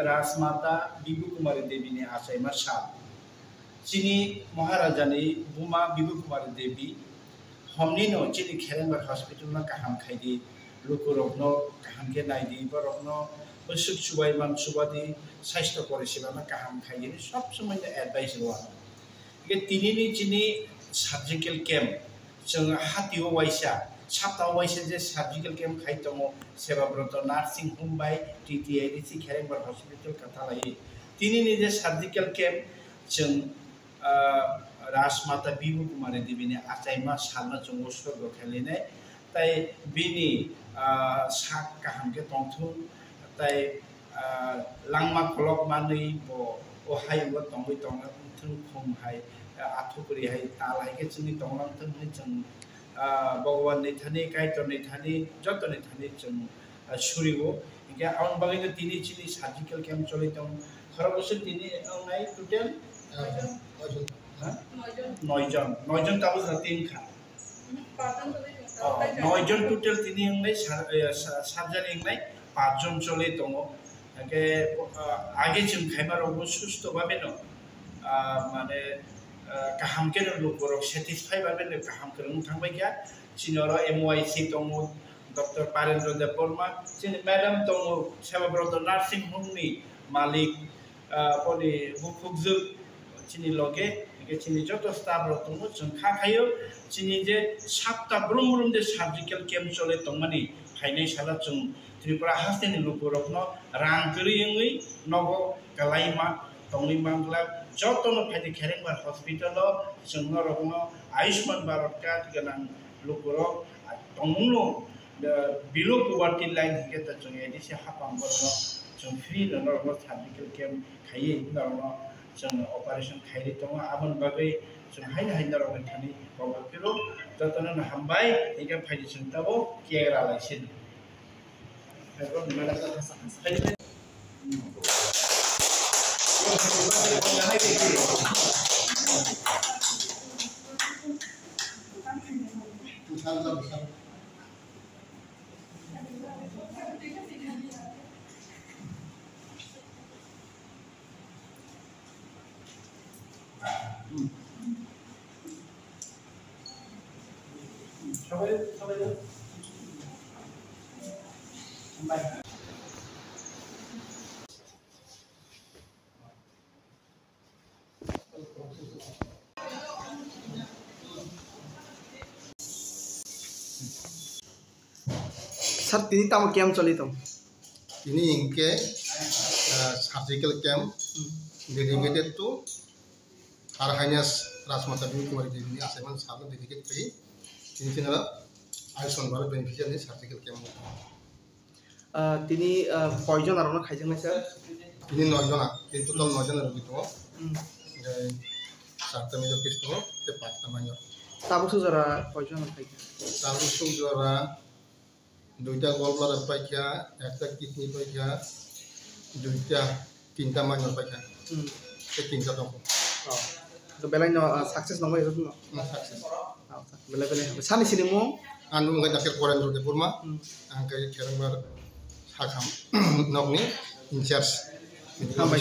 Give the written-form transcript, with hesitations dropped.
राजमाता बिबु कुमारी देवी ने आसाइमा सा चिनी महाराजा ने बुमा बिबु कुमारी देवी हमनी नो चिनी खेरेंबर हॉस्पिटल में कहम खाइदी लोको रखनो कहम के नाइदी पर रखनो उसुक सुबाई मान सुबादी स्वास्थ्य परिसेवा में कहम खाइदी सब समय एडवाइस हुआ ये तिनी चिनी सर्जिकल कैम्प जों हातिओ वाइसा साप्ताह वाइसा जे सर्जिकल कैम्प खाइ दङ सेवाब्रत नार्सिं होम बाय टीटीआईडीसी खेरेंबर हॉस्पिटल कथालाई तिनी जे सर्जिकल कैम्प जों राजमाता बिबु कुमारी देवी ने आचाइमा सालना जों स्वर्ग खेलिनाय ताई बिनि साक काहाम के तंथु ताई लांमा खलक मानै बो ओहाय व तंगै तंगा थुं खम हाय आथुकरि हाय तालाय के जोंनि तंलां थों जों भगवान ने थाने कायतर ने थाने जत ने थाने जों सुरिगो इके आउन बागैनो तिनी चिनि सर्जिकल कैम्प चलै दं खरबसो तिनी आउनाय टोटल नयजन ताबो तीन खा नयजन टोटल तिनी आंनाय सार्जारि आंनाय 5 जन चले दङ के आगे जों खायमारावबो सुस्थ भाबे न माने गाहाम के लोकर सेटिसफाई भाबे गाहाम के थांबाय गया चिनर एमओआईसी दङ डॉक्टर पारेन्द्र देव वर्मा चिनि मैडम दङ सेवाब्रत नार्सिं होम नि मालिक पनि बुखुकजु चिनि लगे चिनि जत स्टाफ दङ जों खाखायो चिनि जे सातटा ब्रुम ब्रुम जे सर्जिकल कैम्प चले दंमानि फाइनाय साला जों त्रिपुरा हास्टेनि लोकरखनो रां गरियै नगो गलाइमा तंनि मांगला जतनो फाइदे खेरेंबार हॉस्पिटल जोंनो रखनो आयुष्मान भारत कार्ड गनां लोकर तंनो बिलो पवर्टी लाइन के त जों एदिसे हापांबरनो जों फ्री नरनो सर्जिकल कैम्प खायै नरनो जों ऑपरेशन खायरि दङ आबन बागै जों हायना रखनो थानि बावफिरो जतनो हामबाय इके फाइदे जों ताबो केरा लाइसिन एबो माला फाइदे सर तिनी ताम कैम्प चली तो तिनी इनके surgical camp dedicated to her highness Rajmata Bibu Kumari Devi आसामान साल डेडिकेट करी तिनी तिना Ayushman Bharat beneficiary surgical camp तिनी कयजन आरो खाइजों सर तिनी 9 जना तिनी टोटल 9 जना रोगी दङ जे 7टा मेजर केस दङ ते 5टा माइनर ताबुसु जरा कयजन खाइजों ताबुसु जरा 2टा गलब्लाडार पाइखा 1टा किडनी पाइखा 2टा 3टा माइनर पाइखा ते 3टा दङ तो बेलाइनो सक्सेस नंबाय तो सक्सेस बेले सानि सिनिमु आनु नgai डाक्टर परेन्द्र देव वर्मा आंखै खेरेंबार साखाम नगनि इनचार्ज हामबाय